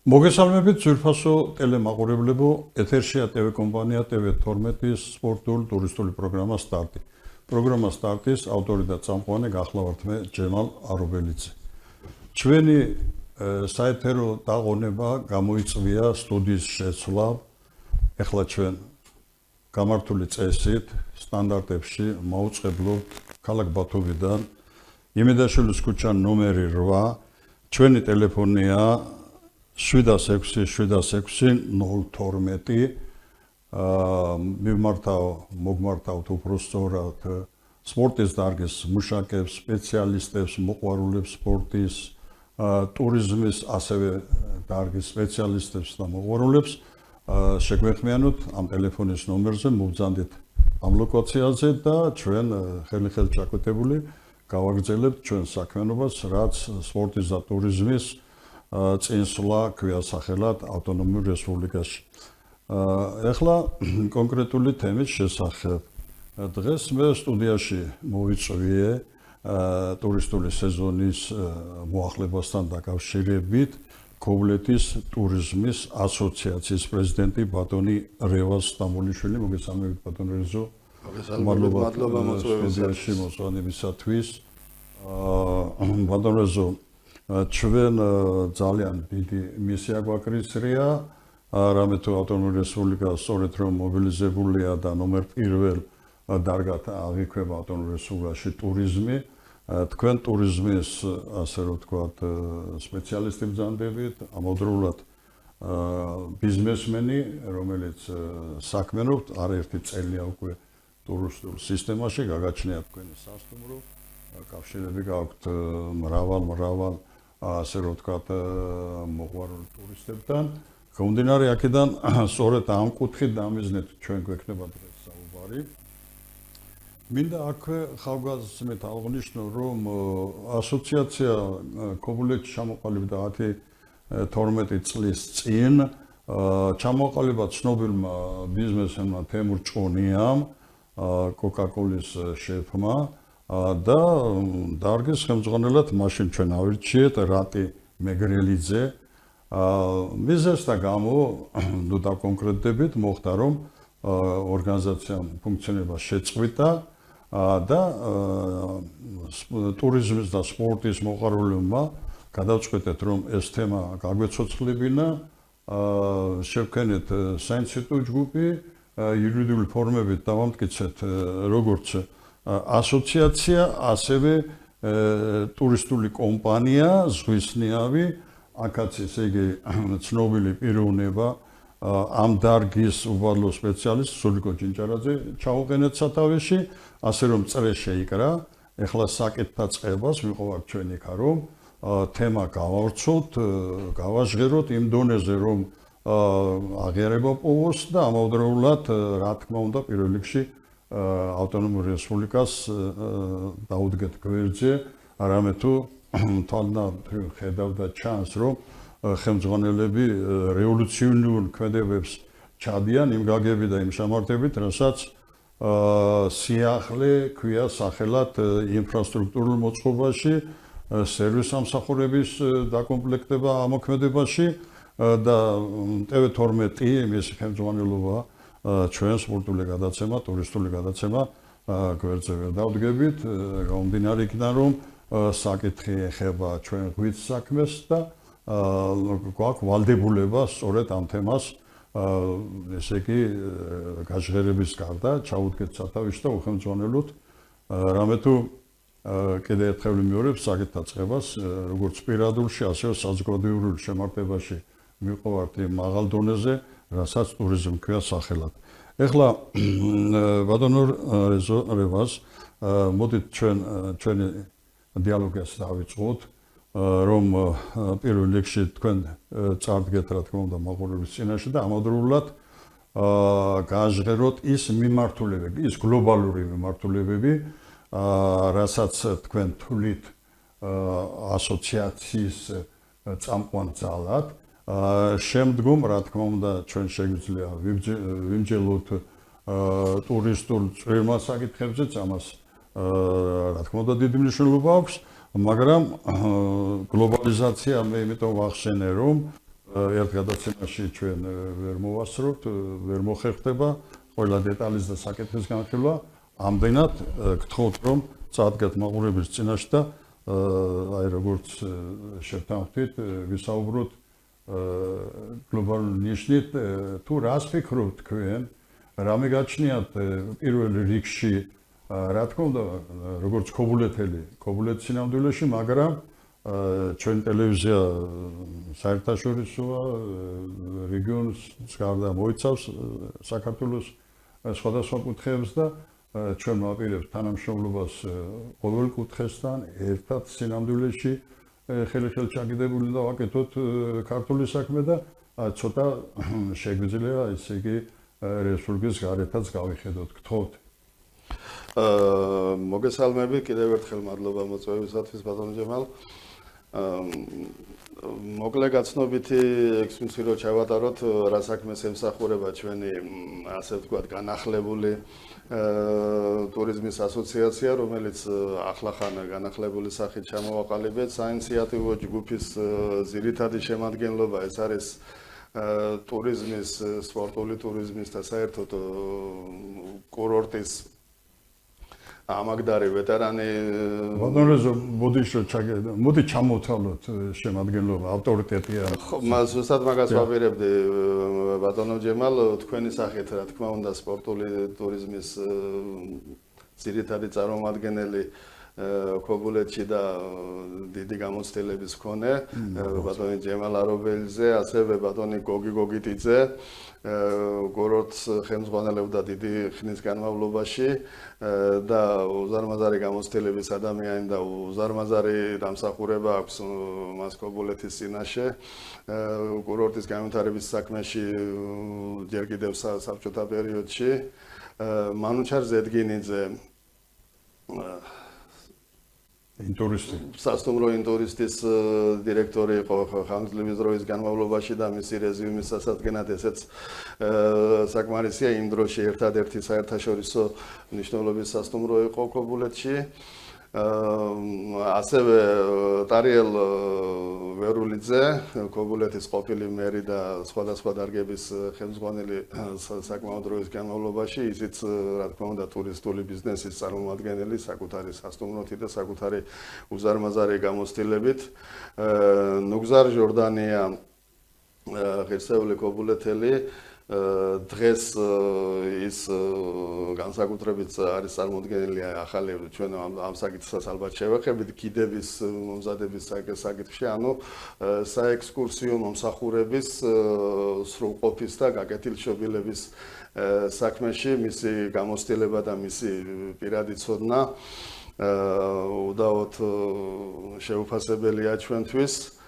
მოგესალმებით ძვირფასო ტელემაყურებლებო, ეთერშია ტელეკომპანია TV12-ის სპორტული ტურისტული პროგრამა სტარტი. პროგრამა სტარტის ავტორი და წამყვანი გახლავართ მე ჯემალ არობელიძე. ჩვენი საეთერო დაღონება გამოიწვია სტუდიის შეცვლა. ეხლა ჩვენ გამართული წესით სტანდარტებში მაუწყებლობთ ქალაქ ბათუმიდან იმედაშვილის ქუჩა ნომერი 8. ჩვენი ტელეფონია 7676012 მოგმართავთ უпростоრად სპორტის დარგის მუშაკებს, სპეციალისტებს, მოყვარულებს სპორტის, ტურიზმის ასევე დარგის სპეციალისტებს და მოყვარულებს შეგვეხმიანოთ ამ ტელეფონის ნომერზე, მოვბრძანდით ამ ლოკაციაზე და ჩვენ ხელი-ხელ ჩაკვეთებული გავაგრძელებთ ჩვენ საქმიანობას, რაც სპორტის და ტურიზმის წინსვლა ქვიასახელად ავტონომიურ რესპუბლიკაში. ეხლა კონკრეტული თემის შესახებ. დღეს მე სტუდიაში მოვიწვიე ტურისტული სეზონის მოახლებასთან დაკავშირებით ქობულეთის ტურიზმის ასოციაციის პრეზიდენტი ბატონი რევაზ სტამბოლიშვილი. მოგესალმებით ბატონი რევაზო. მადლობა სტუდიაში მოსვენებისათვის. ბატონი რევაზო, ჩვენ ძალიან დიდი მისია გვაკრისრია, რამე თუ ავტონომიური რესპუბლიკა სწორედ რომ მობილიზებულია და ნომერ პირველ დარგად აღიქვება ავტონომურ რესპუბლიკაში ტურიზმი. თქვენ ტურიზმის, ასე რომ ვთქვათ, სპეციალისტი ბრძანდებით, ამავდროულად ბიზნესმენი, რომელიც საქმიანობთ, არაერთი წელია უკვე ტურისტულ სისტემაში, გაგაჩნია თქვენი სასტუმრო, კავშირები გაქვთ მრავალ ასე რომ ვთქვათ, მოყვარულ ტურისტებთან. გამომდინარე აქედან, სწორედ ამ კუთხით დამიზნეთ ჩვენ გვექნება დღეს საუბარი. მინდა აქვე ხალხგაზრდით აღნიშნო, რომ ასოციაცია ქობულეთში ჩამოყალიბდა 12 წლის წინ, ჩამოყალიბდა ცნობილმა ბიზნესმენმა თემურ ჭყონიამ, კოკა-კოლის შეფმა და დარგის ხელმძღვანელად მაშინ ჩვენ ავირჩიეთ რატი მეგრელიძე. მიზეზთა გამო ნუ დაკონკრეტდებით მოხდა რომ ორგანიზაციამ ფუნქციონირება შეწყვიტა და ტურიზმის და სპორტის მოყვარულებმა გადავწყვეტეთ რომ ეს თემა გაგვეცოცხლებინა, შევქენეთ საინსტიტუტო ჯგუფი, იურიდიული ფორმებით დავამტკიცეთ როგორც ასოციაცია, ასევე ტურისტული კომპანია ზღვისნიავი, აქაც ესე იგი ცნობილი პიროვნება ამ დარგის უბრალო სპეციალისტ სულიკო ჭინჭარაძე ჩაუყენეთ სათავეში, ასე რომ წრე შეიკრა. ეხლა საკითხთა წყებას მიყავართ ჩვენ იქა რომ თემა გავავრცოთ, გავაჟღეროთ იმ დონეზე რომ აღიარება პოვოს და ამავდროულად რა თქმა უნდა პირველ რიგში ავტონომურ რესპუბლიკას დაუდგეთ გვერდზე, არამედ თუ თვალნათლივ ხედავდა ჩანს, რომ ხელმძღვანელები რევოლუციონურ ქმედებებს ჩადიან იმ გაგებით და იმ შემართებით, რასაც სიახლე ქვია სახელად ინფრასტრუქტურულ მოწყობაში, სერვის სამსახურების დაკომპლექტება ამოქმედებაში და TV12 იმის ხელმძღვანელობა ჩვენ სპორტული გადაცემა, ტურისტული გადაცემა გვერდზე ვერ დავდგებით, გამომდინარე იქიდან რომ საკითხი ეხება ჩვენ ღვიძლ საქმეს და გვაქვს ვალდებულება სწორედ ამ თემას ესე იგი გაჟღერების გარდა ჩაუდგეთ სათავეში და უხელმძღვანელოთ, რამე თუ კიდევ ერთხელ ვიმეორებ საკითხთა წყებას, როგორც პირადულში, ასევე საზოგადოებრივ შემართებაში მივყავართ იმ მაღალ დონეზე, რასაც ტურიზმი ქვია სახელად. ეხლა ბატონო რევაზ, მოდით ჩვენი დიალოგს დავიწყოთ, რომ პირველ რიგში თქვენ წარდგეთ რა თქმა უნდა მაყურებლის წინაშე და ამავდროულად გააჟღეროთ ის მიმართულებები, ის გლობალური მიმართულებები, რასაც თქვენ თვლით ასოციაციის წამყვან ძალად. შემდგომ რა თქმა უნდა ჩვენ შეგვიძლია ვიმჯელოთ ტურისტულ წვრილმა საკითხებზეც, ამას რა თქმა უნდა დიდი მნიშვნელობა აქვს, მაგრამ გლობალიზაცია მე იმიტომ ვახსენე რომ ერთ გადაცემაში ჩვენ ვერ მოვასწრობთ, ვერ მოხერხდება ყველა დეტალის და საკითხის განხილვა. ამდენად გთხოვთ, რომ წაადგათ მაყურებლის წინაშე და აი როგორც შევთანხმდით, ვისაუბროთ გლობალურ ნიშნით, თუ რას ფიქრობთ თქვენ, რამე გაჩნიათ პირველ რიგში, რა თქმა უნდა, როგორც ქობულეთის სინამდვილეში, მაგრამ ჩვენ ტელევიზია საერთაშორისოა, რეგიონს გარდა მოიცავს საქართველოს სხვადასხვა კუთხეებს და ჩვენ ვაპირებთ თანამშრომლობას ყოველ კუთხესთან, ერთად სინამდვილეში ხელი-ხელ ჩაგიდებული და ვაკეთოთ ქართული საქმე და ცოტა შეგვიძლია ესე იგი რესურსის გარეთაც გავიხედოთ, გთხოვთ. მოგესალმებით, კიდევ ერთხელ მადლობა მოწვევისათვის, ბატონო ჯემალ. მოკლე გაცნობითი ექსკურსი რო ჩავატაროთ, რა საქმეს ემსახურება ჩვენი, ასე ვთქვათ, განახლებული ტურიზმის ასოციაცია, რომელიც ახლახან განახლებული სახით ჩამოვაყალიბეთ. საინიციატივო ჯგუფის ძირითადი შემადგენლობა ეს არის ტურიზმის, სპორტული ტურიზმის და საერთოდ კურორტის ამაგდარი ვეტერანი. ბატონო, მოდი ჩამოვთვალოთ შემადგენლობა, ავტორიტეტია. მას ზუსტად მაგას ვაპირებდი, ბატონო ჯემალ, თქვენი სახით, რა თქმა უნდა, სპორტული ტურიზმის ძირითადი წარმომადგენელი ქობულეთში და დიდი გამოცდილების მქონე, ბატონი ჯემალ არობელიძე, ასევე ბატონი გოგი გოგიტიძე, კურორტს ხელმძღვანელობდა დიდი ხნის განმავლობაში და უზარმაზარი გამოცდილების ადამიანი და უზარმაზარი დამსახურება აქვს მას ქობულეთის წინაშე. კურორტის განვითარების საქმეში ჯერ კიდევ საბჭოთა პერიოდში მანუჩარ ზედგინიძე სასტუმრო ინტურისტის დირექტორი იყო ხანგრძლივი დროის განმავლობაში და მისი რეზიუმის სასადგენად ესეც საკმარისია იმ დროში ერთადერთი საერთაშორისო მნიშვნელობის სასტუმრო იყო ქობულეთში. ასევე ტარიელ ვერულიძე, ქობულეთის ყოფილი მერი და სხვადასხვა დარგების ხელმძღვანელი საკმაოდ დროის განმავლობაში, ისიც რა თქმა უნდა ტურისტული ბიზნესის წარმომადგენელი, საკუთარი სასტუმროთი და საკუთარი უზარმაზარი გამოცდილებით. ნუგზარ ჟორდანია, ღირსეული ქობულეთელი, დღეს ის განსაკუთრებით არის წარმოდგენილი ახალი ჩვენ ამ საკითხსაც ალბათ შევეხებით კიდევის მომზადების საკითხში, ანუ საექსკურსიო მომსახურების სრულყოფის და გაკეთილშობილების საქმეში მისი გამოცდილება და მისი პირადი ცოდნა უდავოდ შეუფასებელია ჩვენთვის.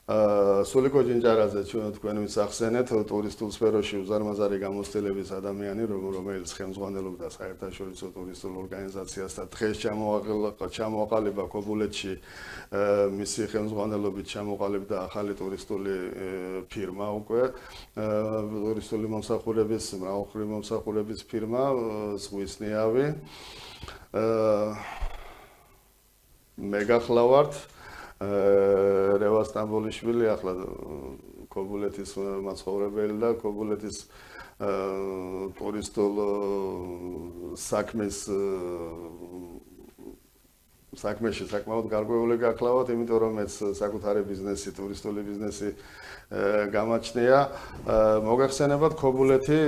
სულიკო ჯინჯარაძე თქვენ ვისახსენეთ ტურისტულ სფეროში უზარმაზარი გამოცდილების ადამიანი, რომელიც ხელმძღვანელობდა საერთაშორისო ტურისტულ ორგანიზაციას და დღეს ჩამოაყალიბა ქობულეთში მისი ხელმძღვანელობით ჩამოყალიბდა ახალი ტურისტული ფირმა უკვე ტურისტული მომსახურების, მრავალმხრივი მომსახურების ფირმა ზღვის ნიავი. მე გახლავართ რევა სტამბოლიშვილი, ახლა ქობულეთის მაცხოვრებელი და ქობულეთის ტურისტულ საქმეში საკმაოდ გარკვეული გახლავართ, იმიტომ რომ მეც საკუთარი ბიზნესი, ტურისტული ბიზნესი გამაჩნია. მოგახსენებათ, ქობულეთი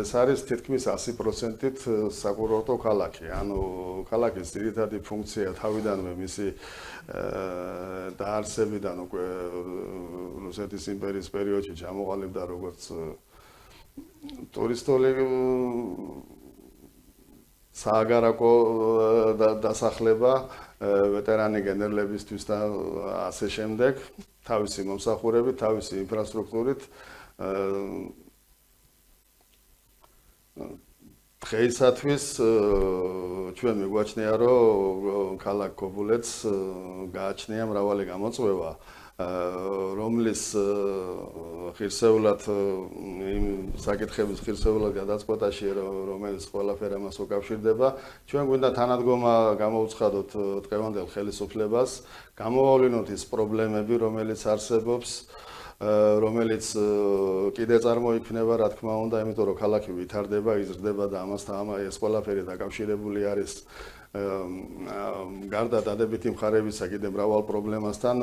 ეს არის თითქმის 100%-ით საკურორტო ქალაქი. ანუ ქალაქის ძირითადი ფუნქცია თავიდანვე მისი დაარსებიდან უკვე რუსეთის იმპერიის პერიოდში ჩამოყალიბდა როგორც ტურისტული სააგარაკო დასახლება ვეტერანი გენერლებისთვის და ასე შემდეგ, თავისი მომსახურებით, თავისი ინფრასტრუქტურით. დღეისათვის ჩვენ მიგვაჩნია, რომ ქალაქ ქობულეთს გააჩნია მრავალი გამოწვევა, რომლის ღირსეულად იმ საკითხების ღირსეულად გადაწყვეტაში, რომელიც ყველაფერი ამას უკავშირდება, ჩვენ გვინდა თანადგომა გამოვცხადოთ დღევანდელ ხელისუფლებას, გამოვავლინოთ ის პრობლემები, რომელიც არსებობს რომელიც კიდე წარმოიქმნება, რა თქმა უნდა, იმიტომ რომ ქალაქი ვითარდება, იზრდება და ამასთან ეს ყველაფერი დაკავშირებული არის გარდა დადებითი მხარებისა კიდე მრავალ პრობლემასთან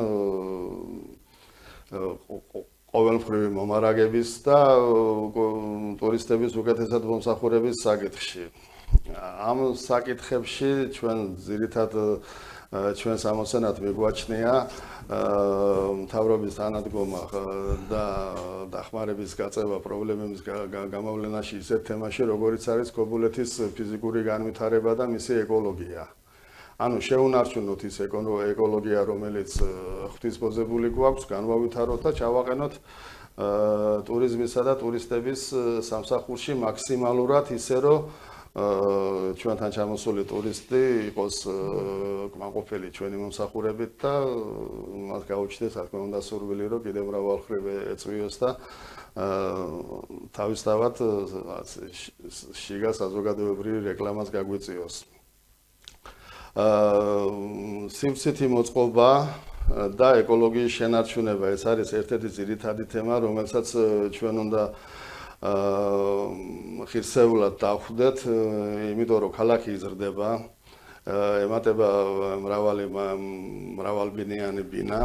ყოველმხრივი მომარაგების და ტურისტების უკეთესად მომსახურების საკითხში. ამ საკითხებში ჩვენ ძირითად ჩვენს ამოცანად მიგვაჩნია მთავრობის თანადგომა და დახმარების გაწევა პრობლემების გამოვლენაში ისეთ თემაში, როგორიც არის ქობულეთის ფიზიკური განვითარება და მისი ეკოლოგია. ანუ შეუნარჩუნოთ ის ეკოლოგია, რომელიც ღვთისმოძებული გვაქვს, განვავითაროთ და ჩავაყენოთ ტურიზმისა და ტურისტების სამსახურში მაქსიმალურად ისე, რომ ჩვენთან ჩამოსული ტურისტი იყოს კმაყოფილი ჩვენი მომსახურებით და მათ გაუჩნდეს, რა თქმა უნდა, სურვილი, რომ კიდევ მრავალმხრივ ეწვიოს და თავისთავად შიგა საზოგადოებრივი რეკლამას გაგვიწიოს. სივრცითი მოწყობა და ეკოლოგიის შენარჩუნება ეს არის ერთ-ერთი ძირითადი თემა, რომელსაც ჩვენ უნდა ხირსეულად დავხვდეთ, იმიტომ რომ ქალაქი იზრდება, ემატება მრავალბინიანი ბინა,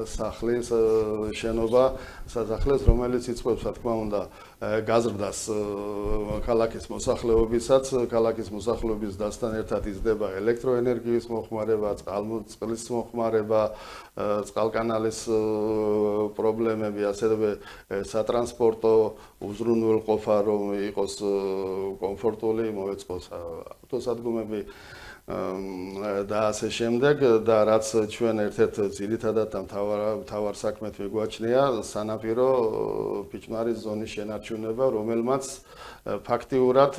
სახლის შენობა, სასახლეს, რომელიც იწვევს, რა თქმა უნდა, გაზრდას ქალაქის მოსახლეობისაც, ქალაქის მოსახლეობის დასთან ერთად იზრდება ელექტროენერგიის მოხმარება, წყლის მოხმარება, წყალკანალის პრობლემები, ასევე სატრანსპორტო უზრუნველყოფა, რომ იყოს კომფორტული, მოეწყოს ავტოსადგომები და ასე შემდეგ და რაც ჩვენ ერთ-ერთ ძირითადად მთავარ საქმედ მიგვაჩნია სანაპირო ფიჭვნარის ზონის შენარჩუნება, რომელმაც ფაქტიურად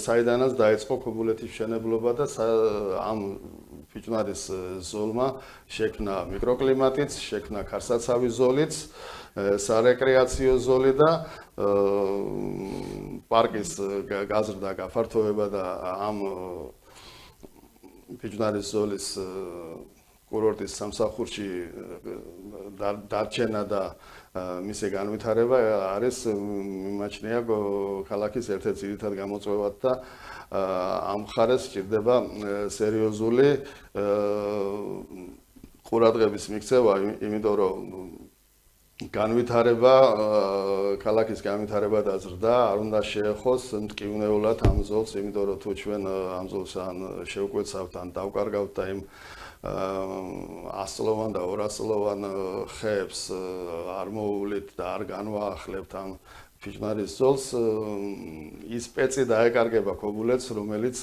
საიდანაც დაიწყო ქობულეთის მშენებლობა და ამ ფიჭვნარის ზოლმა შექმნა მიკროკლიმატიც, შექმნა ქარსაცავი ზოლიც, სარეკრეაციო ზოლი და პარკის გაზრდა, გაფართოება და ამ ფიჭვნარის ზოლის კურორტის სამსახურში დარჩენა და მისი განვითარება არის მიმაჩნია ქალაქის ერთ-ერთ ძირითად გამოწვევად და ამ მხარეს სჭირდება სერიოზული ყურადღების მიქცევა, იმიტომ რომ განვითარება, ქალაქის განვითარება და ზრდა არ უნდა შეეხოს მტკივნეულად ამ ზოლს, იმიტომ რომ თუ ჩვენ ამ ზოლს ან შევკვეცავთ, ან დავკარგავთ და იმ 100-ლოვან და 200-ლოვან ხეებს არ მოუვლით და არ განვაახლებთ ამ ფიჭვნარის ზოლს, ის პეცი დაეკარგება ქობულეთს, რომელიც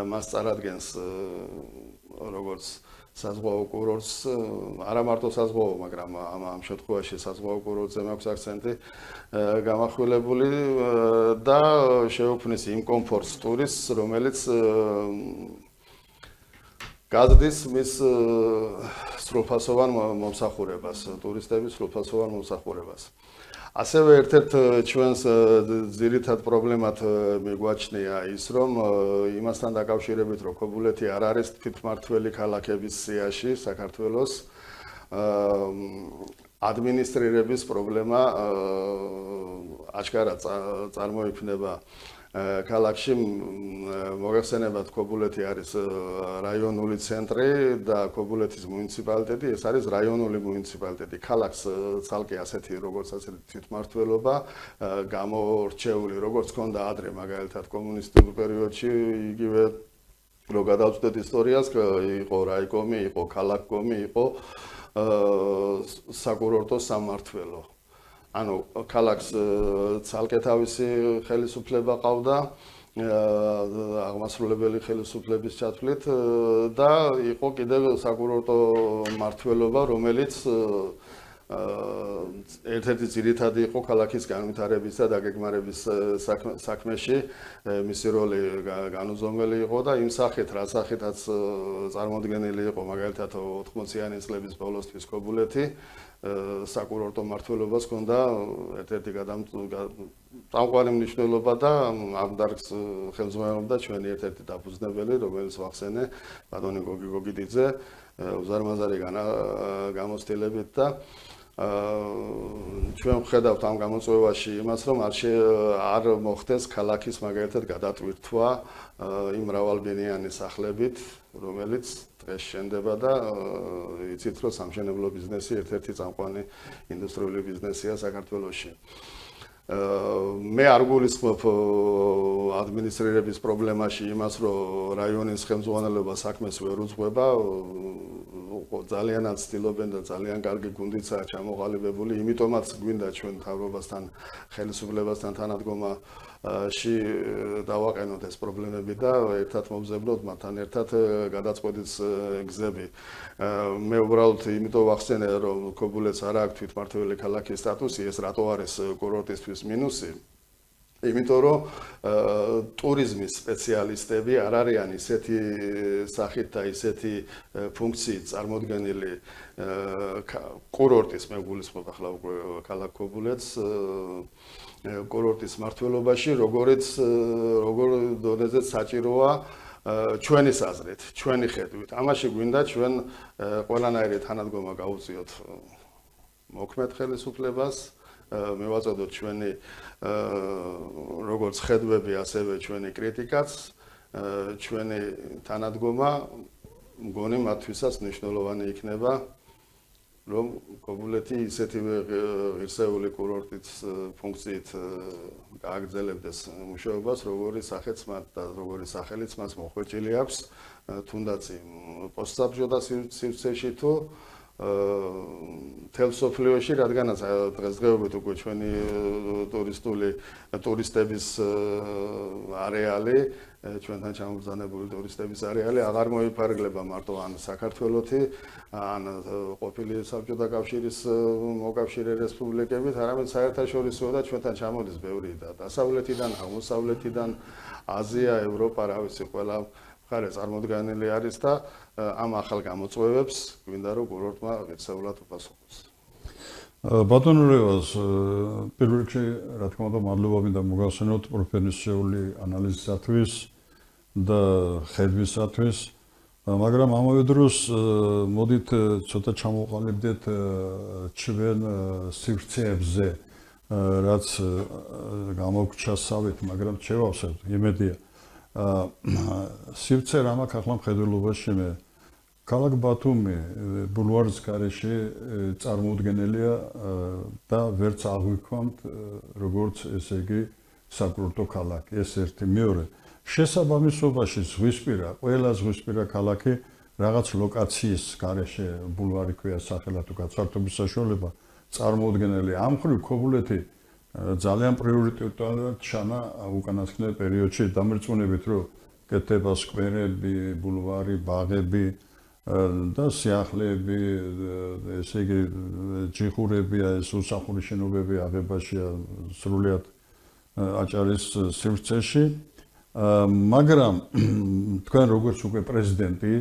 მას წარადგენს როგორც საზღვაო კურორტს, არა მარტო საზღვაო, მაგრამ ამ შემთხვევაში საზღვაო კურორტზე მაქვს აქცენტი გამახვილებული და შეუქმნის იმ კომფორტს ტურისტს, რომელიც გაზრდის მის სრულფასოვან მომსახურებას, ტურისტების სრულფასოვან მომსახურებას. ასევე ერთ-ერთ ჩვენს ძირითად პრობლემად მიგვაჩნია ის, რომ იმასთან დაკავშირებით, რომ ქობულეთი არ არის თვითმმართველი ქალაქების სიაში საქართველოს, ადმინისტრირების პრობლემა აჩქარად წარმოიქმნება ქალაქში. მოგეხსენებათ, ქობულეთი არის რაიონული ცენტრი და ქობულეთის მუნიციპალიტეტი, ეს არის რაიონული მუნიციპალიტეტი. ქალაქს ცალკე ასეთი თვითმმართველობა გამორჩეული, როგორც ჰქონდა ადრე, მაგალითად კომუნისტურ პერიოდში, იგივე რო გადავწყვეტ ისტორიას, იყო რაიკომი, იყო ქალაქკომი, იყო საკურორტო სამმართველო. ანუ ქალაქს ცალკე თავისი ხელისუფლება ყავდა, აღმასრულებელი ხელისუფლების ჩათვლით და იყო კიდევ საკურორტო მმართველობა, რომელიც ერთ-ერთი ძირითადი იყო ქალაქის განვითარების და დაგეგმარების საქმეში, მისი როლი განუზომელი იყო და იმ სახით, რა სახითაც წარმოდგენილი იყო მაგალითად 80-იანი წლების ბოლოსთვის ქობულეთი, საკურორტო მმართველობას ჰქონდა ერთ-ერთი წამყვანი მნიშვნელობა და ამ დარგს ხელმძღვანელობდა ჩვენი ერთ-ერთი დაფუძნებელი, რომელიც ვახსენე, ბატონი გოგი გოგიდიძე, უზარმაზარი გამოცდილებით და ჩვენ ვხედავთ ამ გამოწვევაში იმას, რომ არ მოხდეს ქალაქის მაგალითად გადატვირთვა იმ მრავალბინიანი სახლებით, რომელიც დღეს შენდება და იცით, რომ სამშენებლო ბიზნესი ერთ-ერთი წამყვანი ინდუსტრიული ბიზნესია საქართველოში. მე არ გულისხმობ ადმინისტრირების პრობლემაში იმას, რომ რაიონის ხელმძღვანელობა საქმეს ვერ უძღვება, ძალიანაც ცდილობენ და ძალიან კარგი გუნდიცაა ჩამოყალიბებული, იმიტომაც გვინდა ჩვენ მთავრობასთან, ხელისუფლებასთან თანადგომაში დავაყენოთ ეს პრობლემები და ერთად მომზადოთ მათთან ერთად გადაწყვეტის გზები. მე უბრალოდ იმიტომ ვახსენე, რომ ქობულეთს არ აქვს თვითმმართველი ქალაქის სტატუსი, ეს რატო არის კურორტისთვის მინუსი? იმიტომ რომ ტურიზმის სპეციალისტები არ არიან ისეთი სახით და ისეთი ფუნქციით წარმოდგენილი კურორტის, მე გულისხმობ ახლა ქალაქ ქობულეთს კურორტის მმართველობაში, როგორ დონეზეც საჭიროა ჩვენი აზრით, ჩვენი ხედვით. ამაში გვინდა ჩვენ ყველანაირი თანადგომა გაუწიოთ მოქმედ ხელისუფლებას, მევაწოდოთ ჩვენი როგორც ხედვები, ასევე ჩვენი კრიტიკაც, ჩვენი თანადგომა, მგონი მათთვისაც მნიშვნელოვანი იქნება, რომ ქობულეთი ისეთივე ღირსეული კურორტის ფუნქციით გააგრძელებდეს მუშაობას, როგორი სახეც მათ და როგორი სახელიც მას მოხვეჭილი აქვს, თუნდაც იმ პოსტსაბჭოთა სივრცეში თუ მთელ სოფლიოში, რადგანაც დღესდღეობით უკვე ჩვენი ტურისტების არეალი, ჩვენთან ჩამობრძანებული ტურისტების არეალი აღარ მოიფარგლება მარტო ან საქართველოთი, ან ყოფილი საბჭოთა კავშირის მოკავშირე რესპუბლიკებით, არამედ საერთაშორისოა და ჩვენთან ჩამოდის ბევრი და დასავლეთიდან, აღმოსავლეთიდან, აზია, ევროპა, რა ვიცი, ყველა მხარე წარმოდგენილი არის და ამ ახალ გამოწვევებს გვინდა რომ კურორტმა ღირსეულად უპასუხოს. ბატონო რევაზ, პირველ რიგში, რა თქმა უნდა, მადლობა მინდა მოგახსენოთ პროფესიული ანალიზისათვის და ხედვისათვის, მაგრამ ამავე დროს მოდით ცოტა ჩამოვყალიბდეთ ჩვენ სივრცეებზე, რაც გამოგვჩასავით, მაგრამ შევავსებთ, იმედია. სივრცე რა მაქვს ახლა მხედველობაში მე ქალაქ ბათუმი ბულვარის გარეშე წარმოუდგენელია და ვერც აღვიქვამთ როგორც ესე იგი საკურორტო ქალაქი ეს ერთი მეორე შესაბამისობაში ზღვისპირა ყველა ზღვისპირა ქალაქი რაღაც ლოკაციის გარეშე ბულვარი ქვია სახელად თუ გაცვართობის საშუალება წარმოუდგენელი ამ მხრივ ქობულეთი ძალიან პრიორიტეტულად ჩანა უკანასკნელ პერიოდში დამრწმუნებით რომ კეთება სკვერები, ბულვარი, ბაღები და სიახლეები, ესე იგი ჯიხურებია, ეს უსახური შენობები აღებაშია სრულიად აჭარის სივრცეში, მაგრამ თქვენ როგორც უკვე პრეზიდენტი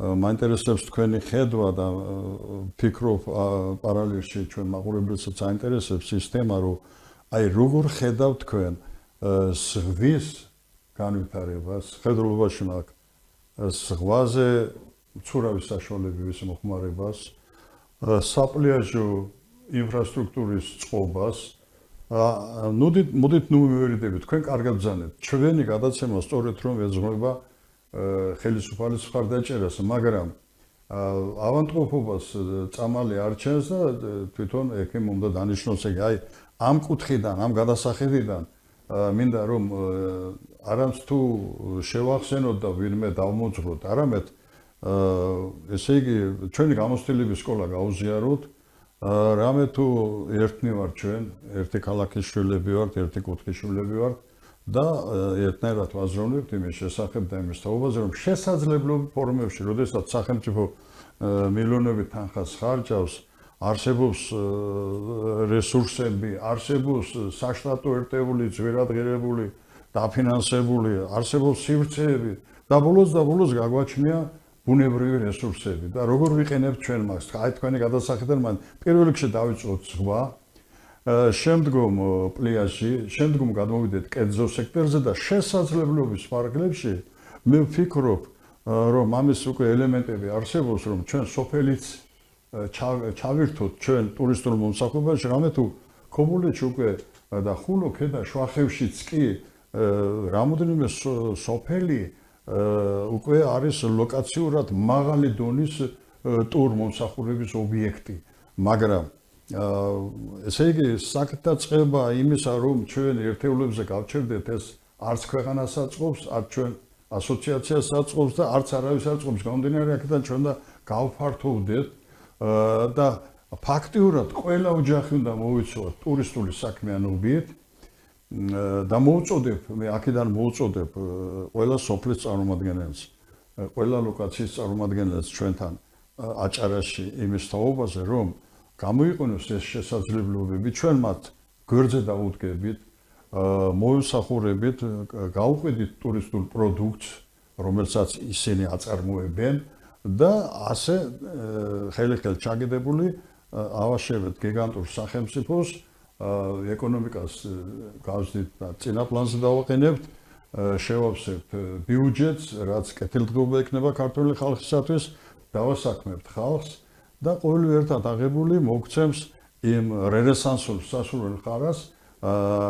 მაინტერესებს თქვენი ხედვა და ფიქრობ პარალელში ჩვენ მაყურებელსაც აინტერესებს ის თემა რომ აი როგორ ხედავთ თქვენ ზღვის განვითარებას ხედულობაში მაქვს ზღვაზე მცურავი საშუალებების მოხმარებას საპლიაჟო ინფრასტრუქტურის წყობას მოდით მივერიდებით თქვენ კარგად ბრძანებთ ჩვენი გადაცემა სწორედ რომ ეძღვნება ხელისუფალის მხარდაჭერას მაგრამ ავანტყოფობას წამალი არ ჩანს და თვითონ ეკემ უნდა დანიშნოს ეგ აი ამ კუთხიდან ამ გადასახედიდან მინდა რომ არამც თუ შევახსენოთ და ვინმე დავმოძღვროთ არამედ ესე იგი ჩვენი გამოცდილების სკოლა გაუზიაროთ რამე თუ ერთნი ვარ ჩვენ ერთი ქალაქის შვილები ვართ ერთი კუთხის შვილები ვართ და ერთნაირად ვაზროვნებთ იმის შესახებ და იმის თაობაზე რომ შესაძლებლობ ფორმებში როდესაც სახელმწიფო მილიონობით თანხას ხარჯავს არსებობს რესურსები არსებობს საშტატო ერთეული ძვირადღირებული დაფინანსებული არსებობს სივრცეები და ბოლოს გაგვაჩნია ბუნებრივი რესურსები და როგორ ვიყენებთ ჩვენ მას აი თქვენი გადასახედიდან მან პირველ რიგში დავიწყოთ ზღვა შემდგომ პლიაჟი შემდგომ გადმოვიდეთ კერძო სექტორზე და შესაძლებლობის ფარგლებში მე ვფიქრობ რომ ამის უკვე ელემენტები არსებობს რომ ჩვენ სოფელიც ჩავირთოთ ჩვენ ტურისტულ მომსახურებაში, რამე თუ ქობულეთში უკვე და ხულო ქედა შვახევშიც კი რამოდენიმე სოფელი უკვე არის ლოკაციურად მაღალი დონის ტურ მომსახურების ობიექტი, მაგრამ ესე იგი საკითხი წება იმისა, რომ ჩვენ ერთეულებზე გავჩერდეთ ეს არც ქვეყანას აწყობს, არც ჩვენ ასოციაციას აწყობს და არც არავის აწყობს. გამომდინარე აქედან ჩვენ და გავფართოვდეთ და ფაქტიურად ყველა ოჯახი უნდა მოვიცვალოთ ტურისტული საქმიანობით და მოვუწოდებ, მე აქედან მოვუწოდებ ყველა სოფლის წარმომადგენელს, ყველა ლოკაციის წარმომადგენელს ჩვენთან აჭარაში იმის თაობაზე, რომ გამოიყენოს ეს შესაძლებლობები, ჩვენ მათ გვერდზე დავუდგებით, მოვიმსახურებით, გავუყვებით ტურისტულ პროდუქტს, რომელსაც ისინი აწარმოებენ და ასე ხელი-ხელ ჩაგედებული ავაშევეთ გიგანტურ სახელმწიფოს, ეკონომიკას გავზდით და წინა პლანზე დავაყენებთ, შევავსებთ ბიუჯეტს, რაც კეთილდღეობა იქნება ქართული ხალხისათვის, დავასაქმებთ ხალხს და ყოველი ერთად აღებული მოგცემს იმ რენესანსულ სასურველ ხარას,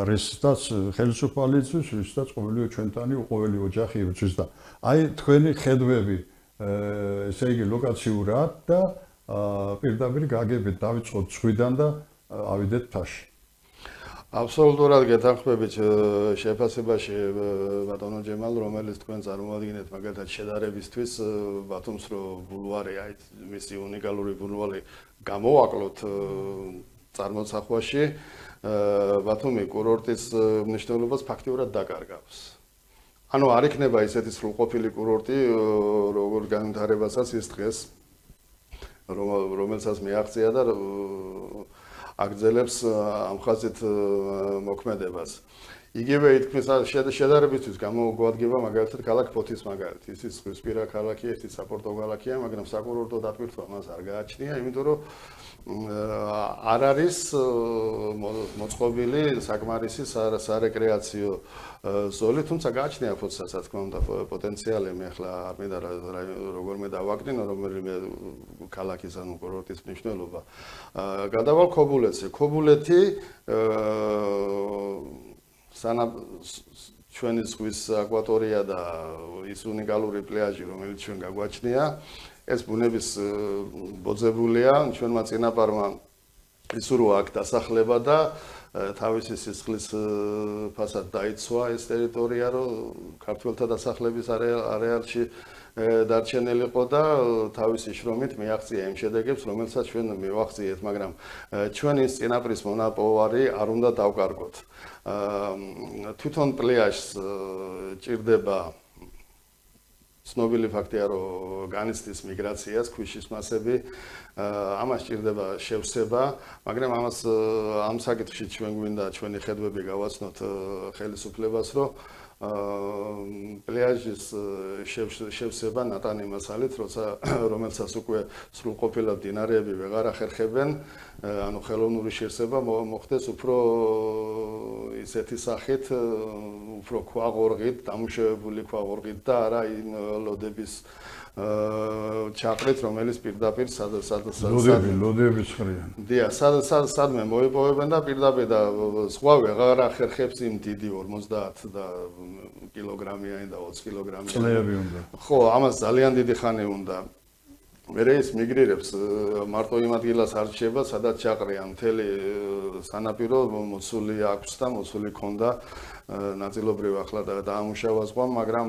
რისთაც ხელისუფალი იწვის, რისთაც ყოველი ჩვენთანი ყოველი ოჯახი იწვის და აი თქვენი ხედვები ესე იგი ლოკაციურად და პირდაპირ გაგებით დავიწყოთ ზღვიდან და ავიდეთ მთაში. აბსოლუტურად გეთანხმებით შეფასებაში ბატონო ჯემალ, რომელიც თქვენ წარმოადგენთ მაგალითად შედარებისთვის ბათუმს რო ბულვარი, აი მისი უნიკალური ბულვარი გამოვაკლოთ წარმოსახვაში, ბათუმი კურორტის მნიშვნელობას ფაქტიურად დაკარგავს. ანუ არ იქნება ისეთი სრულყოფილი კურორტი, როგორ განვითარებასაც ის დღეს რომელსაც მიაღწია და აგრძელებს ამ ხაზით მოქმედებას. იგივე ითქმის შედარებისთვის გამოგვადგება მაგალითად ქალაქ ფოთის მაგალითი. ის ზღვისპირა ქალაქია, ის საპორტო ქალაქია, მაგრამ საკურორტო დატვირთვა მას არ გააჩნია, იმიტომ რომ არ არის მოწყობილი საკმარისი სარეკრეაციო ზოლი, თუმცა გააჩნია ფოთსაც, რა თქმა უნდა, პოტენციალი. მე ახლა არ მინდა როგორმე დავაკდინო, რომელიმე ქალაქის ანუ კურორტის მნიშვნელობა. გადავალ ქობულეთზე. ქობულეთი ჩვენი ზღვის აკვატორია და ის უნიკალური პლაჟი, რომელიც ჩვენ გაგვაჩნია, ეს ბუნების ბოძებულია, ჩვენმა წინაპარმა ისურვა აქ დასახლება და თავისი სისხლის ფასად დაიცვა ეს ტერიტორია, რომ ქართველთა დასახლების არეალში დარჩენილიყო და თავისი შრომით მიაღწია იმ შედეგებს, რომელსაც ჩვენ მივაღწიეთ, მაგრამ ჩვენ ის წინაპრის მონაპოვარი არ უნდა დავკარგოთ. თვითონ პლაჟს ჭირდება ცნობილი ფაქტია, რომ განიცდის მიგრაციას, ქვიშის მასები, ამას ჭირდება შევსება, მაგრამ ამას ამ საკითხში ჩვენ გვინდა ჩვენი ხედვები გავაცნოთ ხელისუფლებას, რომ პლაჟის შევსება ნატანი მასალით, რომელსაც უკვე სრულყოფილად დინარეები ვეღარ ახერხებენ, ანუ ხელოვნური შევსება მოხდეს უფრო ისეთი სახით, უფრო ქვაღორღით, დამუშავებული ქვაღორღით და არა იმ ლოდების ჩაყრით, რომელიც პირდაპირ ლოდების ხრიან. დიახ, სადმე მოიპოვებენ და პირდაპირ და სხვა ვეღარ ახერხებს იმ დიდი 50 და კილოგრამიანი და 20 კილოგრამიანი წლები უნდა. ხო, ამას ძალიან დიდი ხანი უნდა. მერე ის მიგრირებს მარტო იმ ადგილას არ რჩება, სადაც ჩაყრია, მთელი სანაპირო მოცული აქვს და მოცული ქონდა ნაწილობრივ ახლა დაამუშავა ზღვა, მაგრამ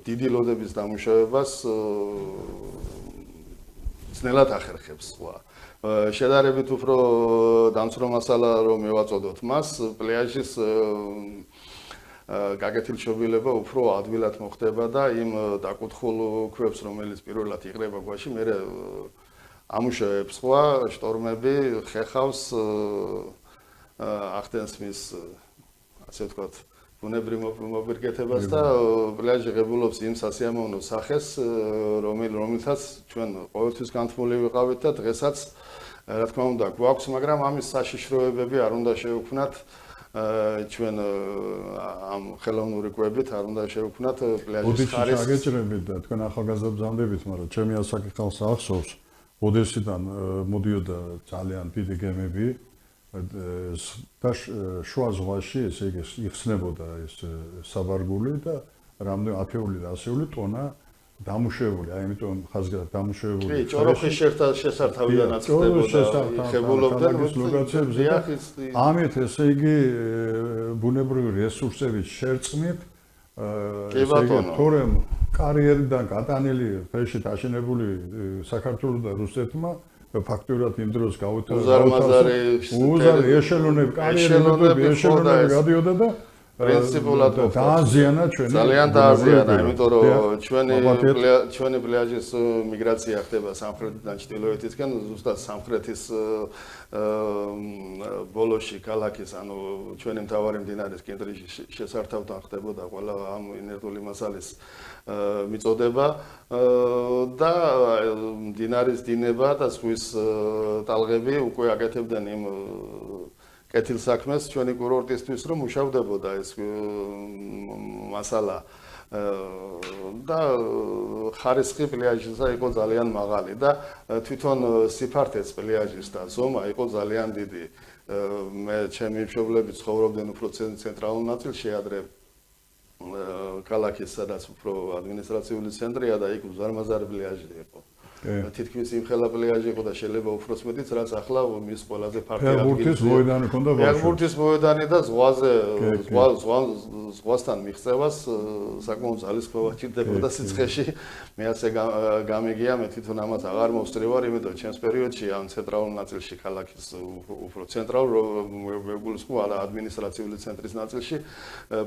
დიდი ლოდების დამუშავებას ძნელად ახერხებს ზღვა. შედარებით უფრო დამცრო მასალა რომ მივაწოდოთ მას, პლაჟის გაკეთილშობილება უფრო ადვილად მოხდება და იმ დაკუთხულ ქვებს, რომელიც პირველად იყრება გვაში, მე ამუშავებს სხვა შტორმები, ხეხავს, ახდენს მის ასე ვთქვათ, ბუნებრივ მოპირკეთებას და პლაჟი ღებულობს იმ სასიამოვნო სახეს, რომელთაც ჩვენ ყოველთვის განთმული ვიყავით და დღესაც რა თქმა უნდა გვაქვს, მაგრამ ამის საშიშროებები არ უნდა შევქმნათ ჩვენ ამ ხელოვნური კვებით არ უნდა შევქმნათ პლაჟის ხარისხს. გაგეჭრებით და თქვენ ახალგაზრდა ბრძანდებით, მაგრამ ჩემი ასაკი ხალხს ახსოვს, ოდესიდან მოდიოდა ძალიან დიდი გემები და შუა ზღვაში ესე იგი იხსნებოდა ეს საბარგული და რამდენი ათეული და ასეული ტონა დამუშავებული, აი იმიტომ ხაზგასმით დამუშავებული. კი, ჭოროხის შესართავიდანაც ხდებოდა, ხებულობდა ლოკაციებზე. ამით ესე იგი ბუნებრივი რესურსების შერწყმით თორემ კარიერიდან გატანილი ფეში დაშენებული საქართველოს და რუსეთმა ფაქტურად იმ დროს უზარმაზარი ეშელონები კარიერები გადიოდა და პრინციპულად დააზიანა ჩვენი ძალიან დააზიანა, იმიტომ რომ ჩვენი პლაჟის მიგრაცია ხდება სამხრეთიდან ჩრდილოეთისკენ, ზუსტად სამხრეთის ბოლოში ქალაქის, ანუ ჩვენი მთავარი მდინარის კენტრში შესართავთან ხდებოდა ყველა ამ ინერტული მასალის მიწოდება და მდინარის დინება და ზღვის ტალღები უკვე აკეთებდნენ იმ კეთილ საქმეს ჩვენი კურორტისთვის რომ მუშავდებოდა ეს მასალა და ხარისხი პლაჟისა იყო ძალიან მაღალი და თვითონ სიფართეც პლაჟის და ზომა იყო ძალიან დიდი. მე ჩემი მშობლები ცხოვრობდნენ უფრო ცენტრალურ ნაწილში ადრე ქალაქის სადაც უფრო ადმინისტრაციული ცენტრია და იქ უზარმაზარი პლაჟი იყო. თითქმის იმხელა პლაჟი იყო და შეიძლება უფროს მეტიც რაც ახლა მის ყველაზე ფართო ფეხბურთის მოედანი ჰქონდა ფეხბურთის მოედანი და ზღვაზე ზღვასთან მიღწევას საკმაოდ ძალისხმევა ჭირდებოდა სიცხეში მე ასე გამიგია მე თვითონ ამას აღარ მოვსწრევარ იმიტომ ჩემს პერიოდში ამ ცენტრალურ ნაწილში ქალაქის უფრო ცენტრალურ მეგულისხმევა ადმინისტრაციული ცენტრის ნაწილში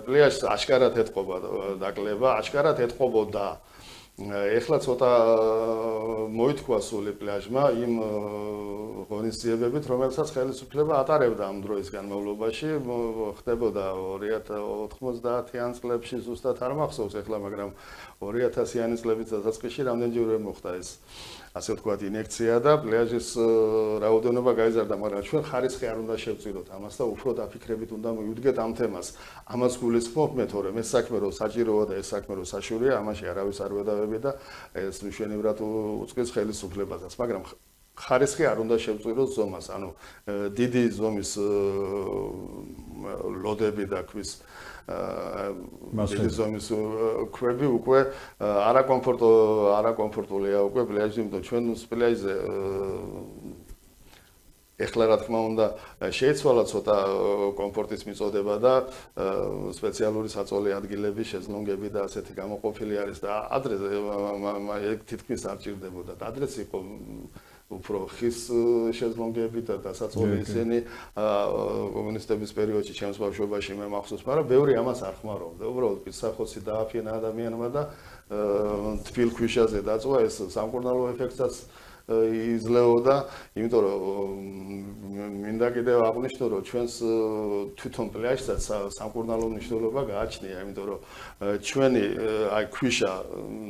პლაჟს აშკარად ეთყობა დაკლება აშკარად ეთყობოდა ეხლა ცოტა მოითქვა სული პლაჟმა იმ ღონისძიებებით, რომელსაც ხელისუფლება ატარებდა ამ დროის განმავლობაში, ხდებოდა 2090-იან წლებში ზუსტად არ მახსოვს ეხლა, მაგრამ 2000-იანი წლების დასაწყისში რამდენჯერმე მოხდა ეს ასე ვთქვათ ინექცია და პლაჟის რაოდენობა გაიზარდა, მაგრამ ჩვენ ხარისხი არ უნდა შევწიროთ ამას და უფრო დაფიქრებით უნდა მივიდგეთ ამ თემას. ამას გულისხმობ მე, თორემ ეს საქმე რო საჭიროა და ეს საქმე რო საშუალია, ამაში არავის არ ვედავები და ეს მშვენივრად უწყის ხელისუფლებასაც, მაგრამ ხარისხი არ უნდა შევწიროს ზომას, ანუ დიდი ზომის ლოდები და ქვის დიდი ზომის ქვები უკვე არაკომფორტულია უკვე პლაჟში, იმიტომ ჩვენ პლაჟზე ეხლა რა თქმა უნდა შეიცვალა ცოტა კომფორტის მიწოდება და სპეციალური საწოლი ადგილები, შეზლონგები და ასეთი გამოყოფილი არის და ადრე თითქმის არ ჭირდებოდა. ადრეც იყო უფრო ხის შეზლონგები და დასაწოლი ისინი კომუნისტების პერიოდში ჩემს ბავშვობაში მე მახსოვს, მაგრამ ბევრი ამას არ ხმარობდა. უბრალოდ პიცახოსი დააფინა ადამიანმა და თბილ ქვიშაზე დაწვა ეს სამკურნალო ეფექტსაც იძლეოდა, იმიტომ რომ მინდა კიდევ აღვნიშნო, რომ ჩვენს თვითონ პლაჟსაც სამკურნალო მნიშვნელობა გააჩნია, იმიტომ რომ ჩვენი აი ქვიშა,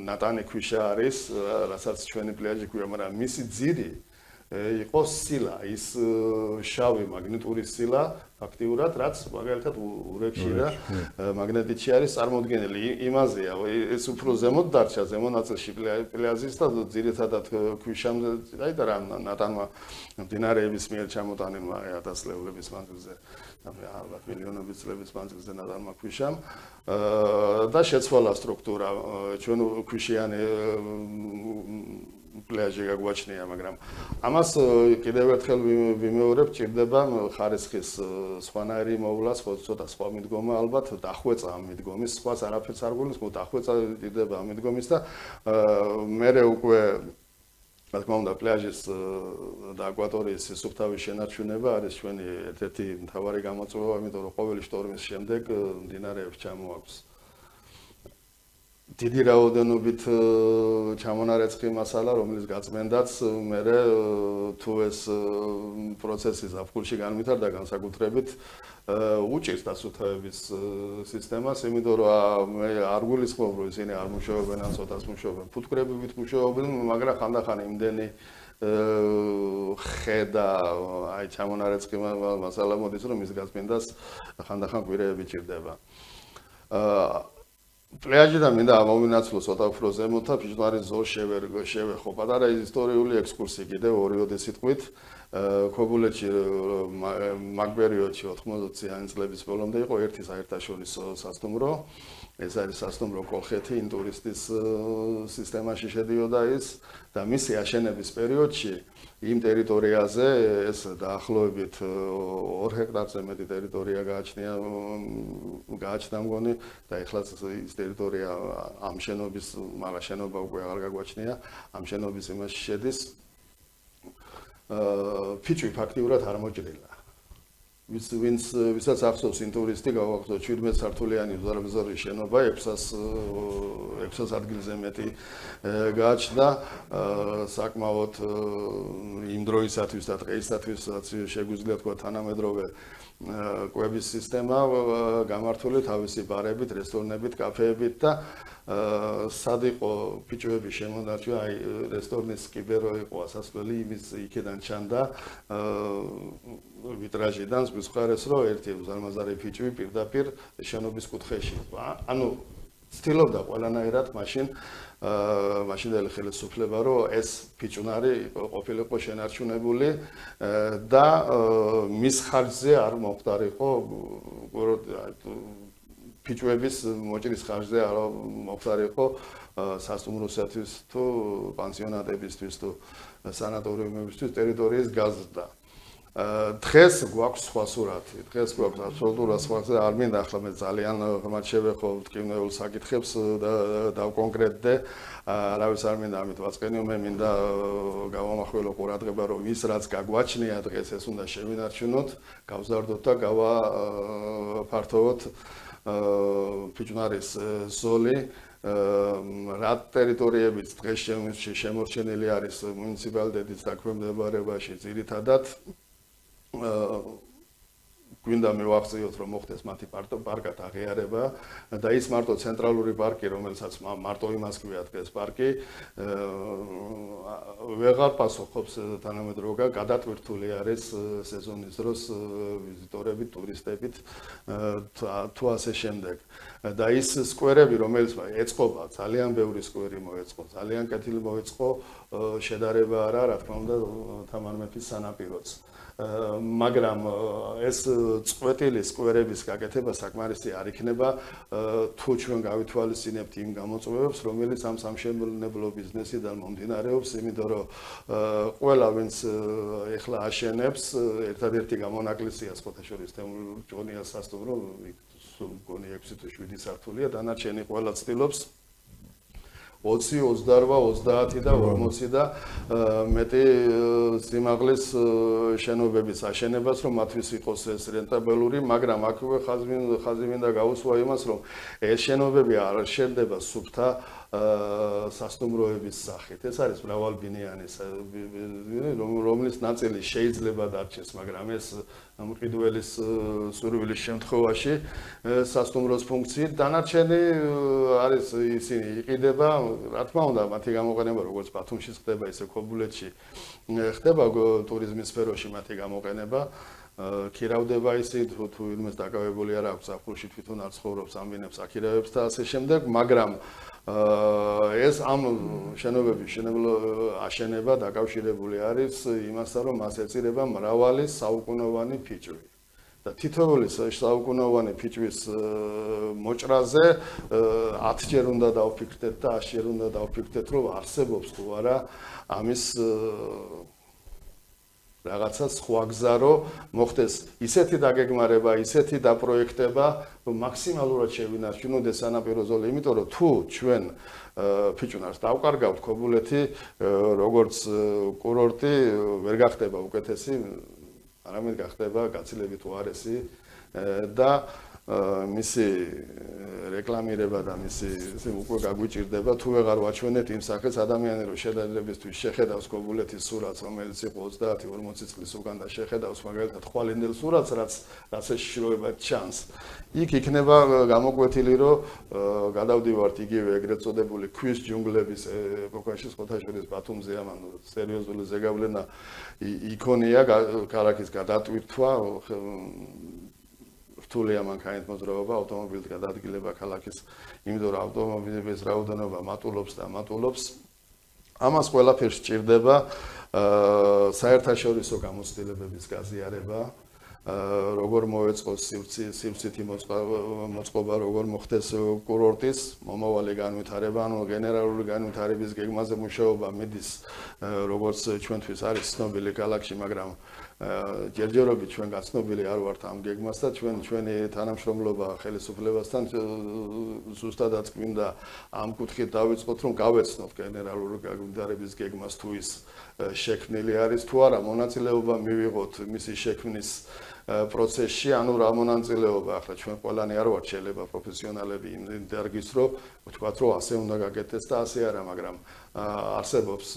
ნატანი ქვიშა არის, რასაც ჩვენი პლაჟი ქვია, მაგრამ მისი ძირი იყო სილა, ის შავი მაგნიტური სილა ფაქტიურად, რაც მაგალითად ურებში და მაგნეტიტში არის წარმოდგენილი. იმაზეა, ეს უფრო ზემოთ დარჩა, ზემო ნაწილში პლაჟის და ძირითადად ქვიშამდე, აი და რა ნატანმა მდინარეების მიერ ჩამოტანილმა ათასლეულების მანძილზე, ალბათ მილიონობით წლების მანძილზე ნატანმა ქვიშამ და შეცვალა სტრუქტურა, ჩვენ ქვიშიანი პლაჟი გაგვაჩნია, მაგრამ ამას კიდევ ერთხელ ვიმეორებ, ჭირდება ხარისხის სხვანაირი მოვლა, ცოტა სხვა მიდგომა, ალბათ დახვეწა ამ მიდგომის, სხვას არაფერს არ გულისხმობ, დახვეწა ჭირდება ამ მიდგომის და მერე უკვე რა თქმა უნდა პლაჟის და აკვატორიის სუფთავის შენარჩუნება არის ჩვენი ერთ-ერთი მთავარი გამოწვევა, იმიტომ რომ ყოველი შტორმის შემდეგ მდინარეებს ჩამოაქვს დიდი რაოდენობით ჩამონარეცხი მასალა, რომელიც გაწმენდაც მერე თუ ეს პროცესი ზაფხულში განვითარდა განსაკუთრებით უჭირს დასუფთავების სისტემას, იმიტომ რომ მე არ გულისხმობ, რომ ისინი არ მუშაობენ, ან ცოტას მუშაობენ, ფუტკრებივით მუშაობენ, მაგრამ ხანდახან იმდენი ხედა აი ჩამონარეცხი მასალა მოდის, რომ ის გაწმენდას ხანდახან კვირეები ჭირდება. პლაჟიდან მინდა მომინაცვლო ცოტა უფრო ზემოთ და ფიჭვნარის ზოლს შევეხო. პატარა ისტორიული ექსკურსი კიდევ 2-3 სიტყვით. ქობულეთში მაგ პერიოდში 90-იანი წლების ბოლომდე იყო ერთი საერთაშორისო სასტუმრო. ეს არის სასტუმრო კოლხეთი ინტურისტის სისტემაში შედიოდა ის და მისი აშენების პერიოდში იმ ტერიტორიაზე ეს დაახლოებით 2 ჰექტარზე მეტი ტერიტორია გააჩნდა მგონი და ეხლა ის ტერიტორია ამ შენობის მაგრამ შენობა უკვე აღარ გაგვაჩნია ამ შენობის იმაში შედის ფიჭვი ფაქტიურად არ მოჭრილა ვისაც ახსოვს ინტურისტი გავახსოვს 17 სართულიანი უზარმაზარი შენობა 600 ადგილზე მეტი გააჩნდა საკმაოდ იმ დროისათვის და დღეისათვის შეგვიძლია თქვა თანამედროვე კვების სისტემა გამართული თავისი ბარებით, რესტორნებით, კაფეებით და სად იყო ფიჭვების შემონარჩვა, აი რესტორნის კიბერო იყო ასასვლელი, იმის იქიდან ჩანდა ვიტრაჟიდან ზღვის მხარეს რომ ერთი უზარმაზარი ფიჭვი პირდაპირ შენობის კუთხეში. ანუ ცდილობდა ყველანაირად მაშინდელი ხელისუფლება რომ ეს ფიჭვნარი ყოფილიყო შენარჩუნებული და მის ხარჯზე არ მომხდარიყო ფიჭვების მოჭრის ხარჯზე არ მომხდარიყო სასტუმროსათვის თუ პანსიონატებისთვის თუ სანატორიუმებისთვის ტერიტორიის გაზრდა. დღეს გვაქვს სხვა სურათი. დღეს გვაქვს აბსოლუტურად სხვა და არ მინდა ახლა მე ძალიან ღრმად შევეხო მტკივნეულ საკითხებს და დავკონკრეტდე. არავის არ მინდა ამით ვაწყენიო, მე მინდა გავამახვილო ყურადღება რომ ის რაც გაგვაჩნია დღეს ეს უნდა შევინარჩუნოთ, გავზარდოთ და გავაფართოვოთ ფიჭვნარის ზოლი. რა ტერიტორიებიც დღეს შემორჩენილი არის მუნიციპალიტეტის დაქვემდებარებაში ძირითადად გვინდა მივახციოთ რომ მოხდეს მათი პარკად აღიარება და ის მარტო ცენტრალური პარკი რომელსაც მარტო იმას ქვია დღეს პარკი ვეღარ პასუხობს თანამედროვე გადატვირთული არის სეზონის დროს ვიზიტორებით, ტურისტებით თუ ასე შემდეგ და ის სკვერები რომელიც ეწყობა ძალიან ბევრი სკვერი მოეწყო ძალიან კეთილი მოეწყო შედარება არა რა თქმა უნდა თამარ მეფის სანაპიროც მაგრამ ეს წყვეტილი სკვერების გაკეთება საკმარისი არ იქნება თუ ჩვენ გავითვალისწინებთ იმ გამოწვევებს რომელიც ამ სამშენებლო ბიზნესიდან მომდინარეობს იმიტომ რომ ყველა ვინც ეხლა აშენებს ერთადერთი გამონაკლისია სპოთაშორის თემურჭონია სასტუმრო მგონი 6 თუ 7 სართულია დანარჩენი ყველა ცდილობს 20, 28, 30 და 40 და მეტი სიმაღლის შენობების აშენებას რომ მათთვის იყოს ეს რენტაბელური, მაგრამ აქვე ხაზი მინდა გაუსვა იმას რომ ეს შენობები არ შენდება სუფთა სასტუმროების სახით. ეს არის მრავალბინიანი რომლის ნაწილი შეიძლება დარჩეს, მაგრამ ეს მყიდველის სურვილის შემთხვევაში სასტუმროს ფუნქციით დანარჩენი არის ისინი იყიდება, რა თქმა უნდა, მათი გამოყენება როგორც ბათუმში ხდება, ისე ქობულეთში ხდება ტურიზმის სფეროში მათი გამოყენება. ქირავდება ისე თუ იმას დაკავებული არ აქვს აფხულში თვითონ არ ცხოვრობს ამბინებს აქირავებს და ასე შემდეგ, მაგრამ ეს ამ შენობების აშენება დაკავშირებული არის იმასთან, რომ მას ეწირება მრავალი საუკუნოვანი ფიჭვი. და თითოეული საუკუნოვანი ფიჭვის მოჭრაზე 10 ჯერ უნდა დავფიქრდეთ და 100 ჯერ უნდა დავფიქრდეთ, რომ არსებობს თუ არა ამის რაღაცა სხვა გზა რომ მოხდეს ისეთი დაგეგმარება, ისეთი დაპროექტება, რომ მაქსიმალურად შევინარჩუნოთ ეს სანაპირო ზოლი, იმიტომ რომ თუ ჩვენ ფიჭვნარს დავკარგავთ ქობულეთი როგორც კურორტი ვერ გახდება უკეთესი, არამედ გახდება გაცილებით უარესი და მისი რეკლამირება და მისი უკვე გაგვიჭირდება თუ ვეღარ ვაჩვენეთ იმ სახეს ადამიანი რომ შედარებისთვის შეხედავს ქობულეთის სურათს რომელიც იყო 30-40 წლის უკან და შეხედავს მაგალითად ხვალინდელ სურათს რაც შეშროება ჩანს იქ იქნება გამოკვეთილი რომ გადავდივართ იგივე ეგრეთ წოდებული ქვის ჯუნგლების ეპოქაში სპოთაშორის ბათუმზე ამან სერიოზული ზეგავლენა იქონია ქალაქის გადატვირთვა რთულია მანქანით მოძრაობა, ავტომობილით გადაადგილება ქალაქის, იმიტომ რომ ავტომობილების რაოდენობა მატულობს და მატულობს. ამას ყველაფერს სჭირდება საერთაშორისო გამოცდილებების გაზიარება, როგორ მოეწყოს სივრცითი მოწყობა, როგორ მოხდეს კურორტის მომავალი განვითარება, ანუ გენერალური განვითარების გეგმაზე მუშაობა მიდის, როგორც ჩვენთვის არის ცნობილი ქალაქში, მაგრამ ჯერჯერობით ჩვენ გაცნობილი არ ვართ ამ გეგმას და ჩვენი თანამშრომლობა ხელისუფლებასთან ზუსტადაც გვინდა ამ კუთხით დავიწყოთ, რომ გავეცნოთ გენერალური განვითარების გეგმას თუ ის შექმნილი არის თუ არა, მონაწილეობა მივიღოთ მისი შექმნის პროცესში, ანუ რა მონაწილეობა, ახლა ჩვენ ყველანი არ ვართ შეიძლება პროფესიონალები იმ დარგის, რომ ვთქვათ, რომ ასე უნდა გაკეთდეს და ასე არა, მაგრამ არსებობს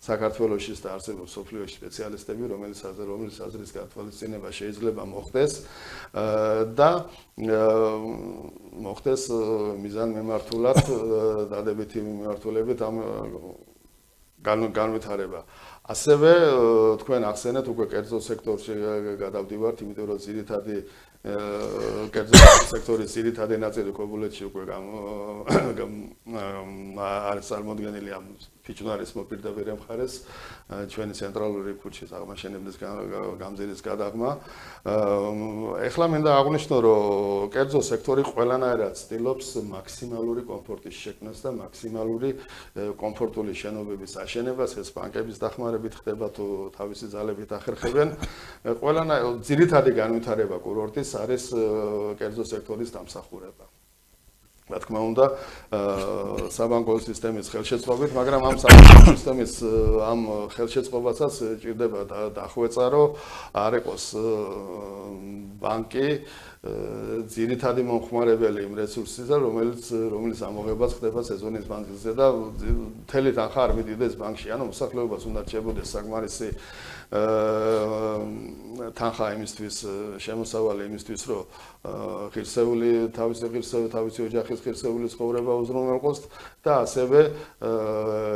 საქართველოსში და არსებობს სოფლიოში სპეციალისტები, რომლის აზრის გათვალისწინება შეიძლება მოხდეს და მოხდეს მიზანმიმართულად დადებითი მიმართულებით ამ განვითარება. ასევე თქვენ ახსენეთ უკვე კერძო სექტორში გადავდივართ, იმიტომ რომ ძირითადი კერძო სექტორის ძირითადი ნაწილი ქობულეთში უკვე არის წარმოდგენილი ამ ფიჭვნარის მოპირდაპირე მხარეს ჩვენი ცენტრალური ქუჩის აღმაშენებლის გამზირის გადაღმა. ეხლა მინდა აღვნიშნო, რომ კერძო სექტორი ყველანაირად ცდილობს მაქსიმალური კომფორტის შექმნას და მაქსიმალური კომფორტული შენობების აშენებას, ეს ბანკების დახმარებით ხდება თუ თავისი ძალებით ახერხებენ. ძირითადი განვითარება კურორტის არის კერძო სექტორის დამსახურება. რა თქმა უნდა, საბანკო სისტემის ხელშეწყობით, მაგრამ ამ საბანკო სისტემის ამ ხელშეწყობასაც ჭირდება დახვეწა, რომ არ იყოს ბანკი ძირითადი მომხმარებელი იმ რესურსისა, რომელიც ამოღებას ხდება სეზონის მანძილზე და მთელი თანხა არ მიდიდეს ბანკში, ანუ მოსახლეობას უნდა რჩებოდეს საკმარისი თანხა იმისთვის, შემოსავალი იმისთვის, რომ თავისი ოჯახის ღირსეული ცხოვრება უზრუნველყოს და ასევე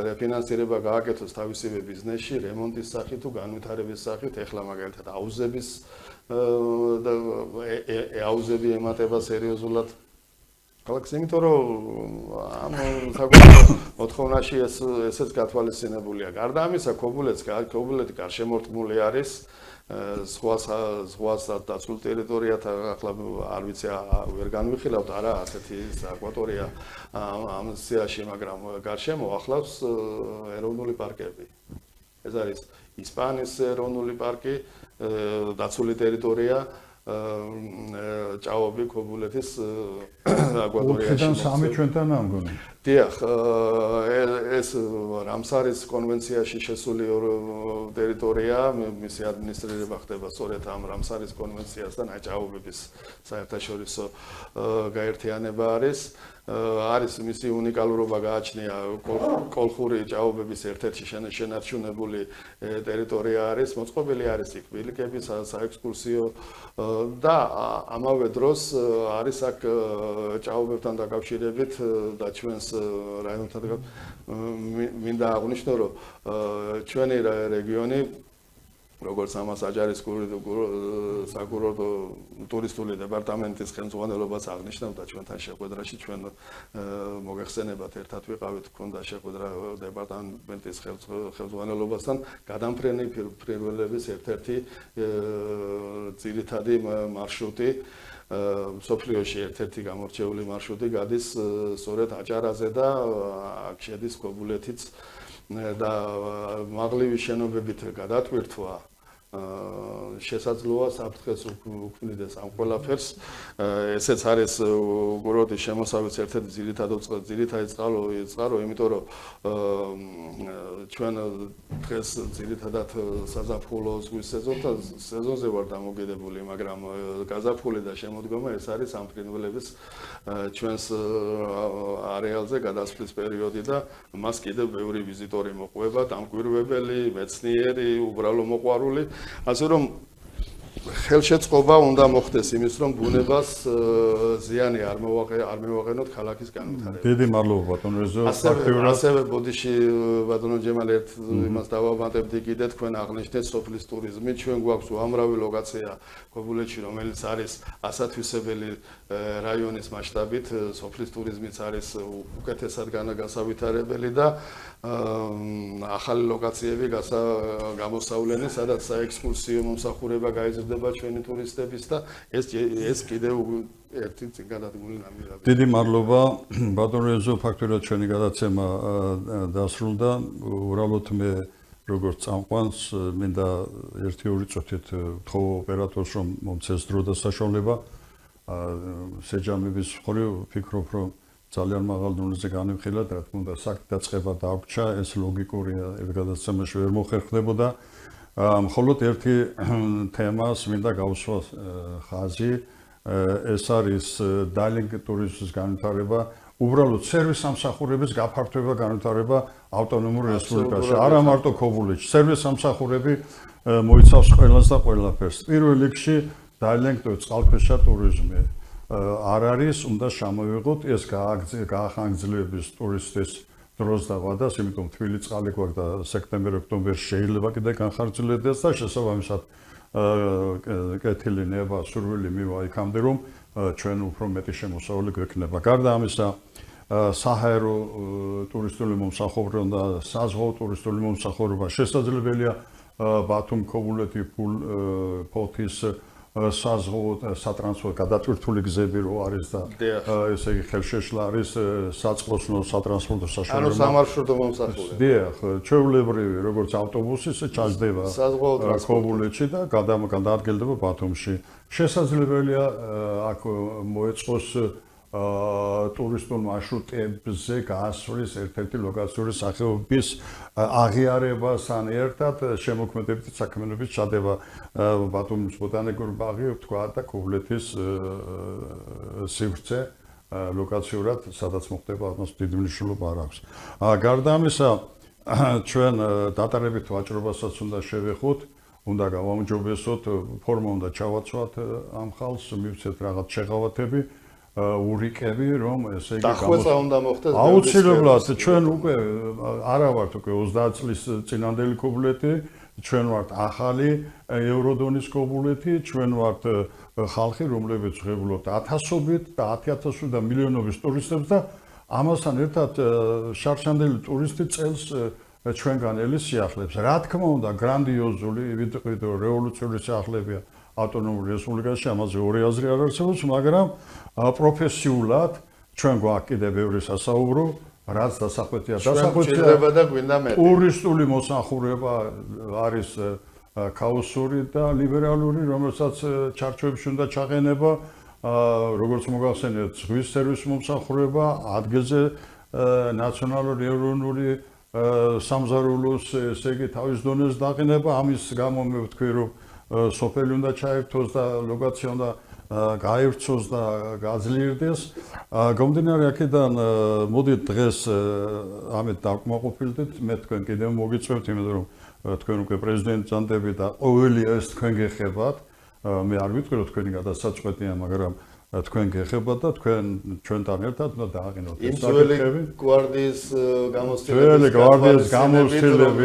რეფინანსირება გააკეთოს თავისივე ბიზნესში, რემონტის სახით თუ განვითარების სახით, ეხლა მაგალითად აუზები ემატება სერიოზულად ქალაქს, იმიტომ რომ ამ საკუთარ მოთხოვნაში ესეც გათვალისწინებულია. გარდა ამისა, ქობულეთი გარშემორტყმული არის ზღვას დაცულ ტერიტორიათა, ახლა არ ვიცი, ვერ განვიხილავთ არა ასეთი აკვატორია ამ სიაში, მაგრამ გარშემო ახლავს ეროვნული პარკები. ეს არის ისპანიის ეროვნული პარკი, დაცული ტერიტორია, ჭაობი ქობულეთის აკვატორიაში. სამი ჩვენთან ამგონი. დიახ, ეს რამსარის კონვენციაში შესული ტერიტორია, მისი ადმინისტრირება ხდება სწორედ ამ რამსარის კონვენციასთან, აი ჭაობების საერთაშორისო გაერთიანება არის. არის მისი უნიკალურობა გააჩნია კოლხური ჭაობების ერთ-ერთი შენარჩუნებული ტერიტორია არის, მოწყობილი არის იქ ბილიკები, საექსკურსიო და ამავე დროს არის აქ ჭაობებთან დაკავშირებით და ჩვენს რაიონთან მინდა აღვნიშნო, რომ ჩვენი რეგიონი როგორც ამას აჯარისკური საკურორტო ტურისტული დეპარტამენტის ხელმძღვანელობას აღნიშნავდა ჩვენთან შეხვედრაში, ჩვენ მოგეხსენებათ ერთად ვიყავით, ქონდა შეხვედრა დეპარტამენტის ხელმძღვანელობასთან, გადამფრენი ფრინველების ერთ-ერთი ძირითადი მარშრუტი, სოფლიოში ერთ-ერთი გამორჩეული მარშრუტი გადის სწორედ აჭარაზე და აქ შედის ქობულეთიც და მაღლივი შენობებით გადატვირთვა შესაძლოა საფრთხეს უქმნიდეს ამ ყველაფერს. ესეც არის კურორტის შემოსავლის ერთ-ერთი ძირითადი წყარო, იმიტომ რომ ჩვენ დღეს ძირითადად საზაფხულო ზღვის სეზონზე ვარ დამოკიდებული, მაგრამ გაზაფხული და შემოდგომა ეს არის ამ ფრინველების ჩვენს არეალზე გადასვლის პერიოდი და მას კიდევ ბევრი ვიზიტორი მოყვება, დამკვირვებელი, მეცნიერი, უბრალო მოყვარული. ასე რომ ხელშეწყობა უნდა მოხდეს იმის, რომ ბუნებას ზიანი არ მოვაყენოთ ქალაქის განვითარებას. დიდი მადლობა ბატონო ეზო. ასევე ბოდიში ბატონო ჯემალ ერთ იმას დავამატებდი კიდე თქვენ აღნიშნეთ სოფლის ტურიზმი. ჩვენ გვაქვს უამრავი ლოკაცია ქობულეთში, რომელიც არის ასათვისებელი რაიონის მასშტაბით, სოფლის ტურიზმიც არის უკეთესად განსავითარებელი და ახალი ლოკაციები გამოსავლენი, სადაც საექსკურსიო მომსახურება გაიზრდება ჩვენი ტურისტების და ეს კიდევ ერთი წინგადადგმული ნამირაბია. დიდი მადლობა ბატონო ეზო, ფაქტობრივად ჩვენი გადაცემა დასრულდა. უბრალოდ მე როგორც წამყვანს მინდა 1-2 წუთით ვთხოვ ოპერატორს, რომ მომცეს დრო და საშუალება. სეჯამების მხრივ ვფიქრობ, რომ ძალიან მაღალ დონეზე განვიხილოთ, რა თქმა უნდა, საქმე დაწყება დაგვჭა, ეს ლოგიკურია, ერთ გადაცემაში ვერ მოხერხდებოდა. მხოლოდ ერთი თემას მინდა გავუსვა ხაზი, ეს არის დაილინგ ტურიზმის განვითარება, უბრალოდ სერვის სამსახურების გაფართოება, განვითარება ავტონომურ რესპუბლიკაში, არა მარტო ქობულეთში. სერვის სამსახურები მოიცავს ყველას და ყველაფერს. პირველ რიგში დაილინგ წყალქვეშა ტურიზმი არ არის, უნდა შემოვიღოთ ეს გაახანგრძლივების ტურისტის დროს და ვადას, იმიტომ თბილი წყალი გვაქვს და სექტემბერ-ოქტომბერში შეიძლება კიდე განხარჯლდეს და შესაბამისად კეთილი ნება, სურვილი მივა იქამდე, რომ ჩვენ უფრო მეტი შემოსავალი გვექნება. გარდა ამისა, საჰაერო ტურისტული მომსახურება და საზღვაო ტურისტული მომსახურება შესაძლებელია ბათუმ, ქობულეთი, ფოთის საზღვაო სატრანსპორტო გადატვირთული გზები რო არის და ესე იგი ხელშეშლა არის საწყლოსნო სატრანსპორტო საშუალება. ანუ სამარშრუტო მომსახურება. დიახ, ჩვეულებრივი როგორც ავტობუსი ისე ჩაჯდება ქობულეთში და გადაადგილდება ბათუმში. შესაძლებელია აქ მოეწყოს ტურისტულ მარშრუტებზე გასვლის ერთ-ერთი ლოკაციური სახეობის აღიარებასთან ერთად შემოქმედებითი საქმიანობის ჩადება ბათუმის ბოტანიკური ბაღი, თქვა და ქობულეთის სივრცე ლოკაციურად, სადაც მოხდება ამას დიდი მნიშვნელობა არ აქვს. გარდა ამისა, ჩვენ დატარებით ვაჭრობასაც უნდა შევეხოთ, უნდა გავაუმჯობესოთ, ფორმა უნდა ჩავაცვათ ამ ხალხს, მივცეთ რაღაც შეღავათები. ურიკები, რომ ესე იგი დახვეწა უნდა მოხდეს. აუცილებლად ჩვენ უკვე არა ვართ უკვე 30 წლის წინანდელი ქობულეთი, ჩვენ ვართ ახალი ევროდონის ქობულეთი, ჩვენ ვართ ხალხი, რომლებიც ღებულობთ ათასობით და 10.000 და მილიონობის ტურისტებს და ამასთან ერთად შარშანდელი ტურისტი წელს ჩვენგან ელის სიახლეებს. რა თქმა უნდა, გრანდიოზული, ვიტყვი რევოლუციური სიახლებია ავტონომურ რესპუბლიკაში, ამაზე ორი აზრი არ არსებობს, მაგრამ პროფესიულად ჩვენ გვაქვს კიდე ბევრი სასაუბრო, რაც დასახვეწია. დასახვეწია და გვინდა მეტი. ტურისტული მოსახურება არის ქაოსური და ლიბერალური, რომელსაც ჩარჩოებში უნდა ჩაყენება, როგორც მოგახსენეთ, ზღვის სერვის მომსახურება, ადგილზე ნაციონალური ეროვნული სამზარეულოს, ესე იგი, თავის დონეს დაყენება, ამის გამო მე ვთქვი, რომ სოფელი უნდა ჩაერთოს და ლოკაცია უნდა გაივრცოს და გაძლიერდეს. გამომდინარე აქედან მოდით დღეს ამით დავკმაყოფილდით, მე თქვენ კიდევ მოგიწევთ, იმიტომ რომ თქვენ უკვე პრეზიდენტ ძანდები და ყოველი ეს თქვენ გეხებათ. მე არ ვიტყვი რომ თქვენი გადასაწყვეტია, მაგრამ თქვენ გეხებათ და თქვენ ჩვენთან ერთად უნდა დააყენოთ ეს საკითხები. გვარდიის გამოცდილები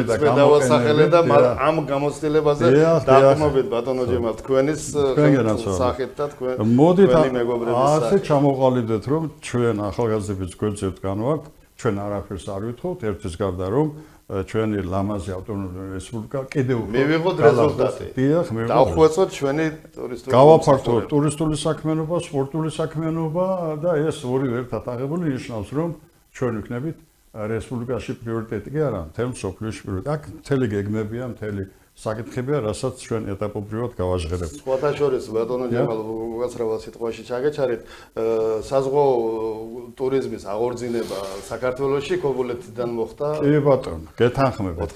და გამოსახელე და ამ გამოცდილებაზე დაყრდნობით ბატონო ჯემალ თქვენის სახით და თქვენი მეგობრების სახით. ასე ჩამოყალიბდეთ რომ ჩვენ ახალგაზრდების გვერდზე განვართ, ჩვენ არაფერს არ ვითხოვთ, ერთის გარდა რომ ჩვენი ლამაზი ავტონომიური რესპუბლიკა კიდევ მივიღოთ რეზულტატი. დიახ, დავხვეწოთ ჩვენი ტურისტული გავაფართოვოთ ტურისტული საქმიანობა, სპორტული საქმიანობა და ეს ორივე ერთად აღებული ნიშნავს, რომ ჩვენ ვიქნებით რესპუბლიკაში პრიორიტეტი კი არა, მთელ მსოფლიოში პრიორიტეტი. აქ მთელი გეგმებია, მთელი საკითხებია, რასაც ჩვენ ეტაპობრივად გავაჟღერებთ. სხვათა შორის ბატონო ჯემალ უკაცრავად სიტყვაში ჩაგეჩარით, საზღვაო ტურიზმის აღორძინება საქართველოში ქობულეთიდან მოხდა. კი ბატონო, გეთანხმებთ.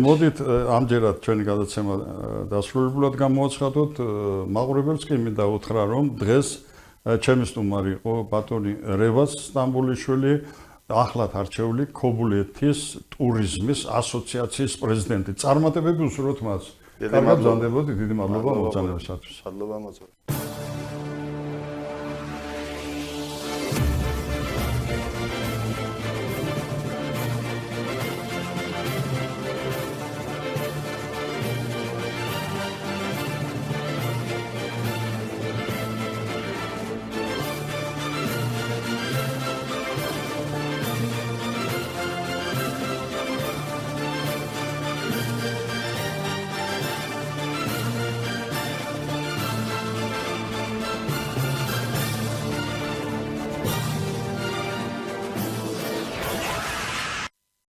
მოდით ამჯერად ჩვენი გადაცემა დასრულებულად გამოაცხადოთ. მაყურებელს კი მინდა უთხრა, რომ დღეს ჩემი სტუმარი იყო ბატონი რევას სტამბოლიშვილი, ახლად არჩეული ქობულეთის ტურიზმის ასოციაციის პრეზიდენტი. წარმატებები უსურვოთ მას კარგად ბრძანდებოდი, დიდი მადლობა მოგზაურობისათვის. მადლობა მოწვევ.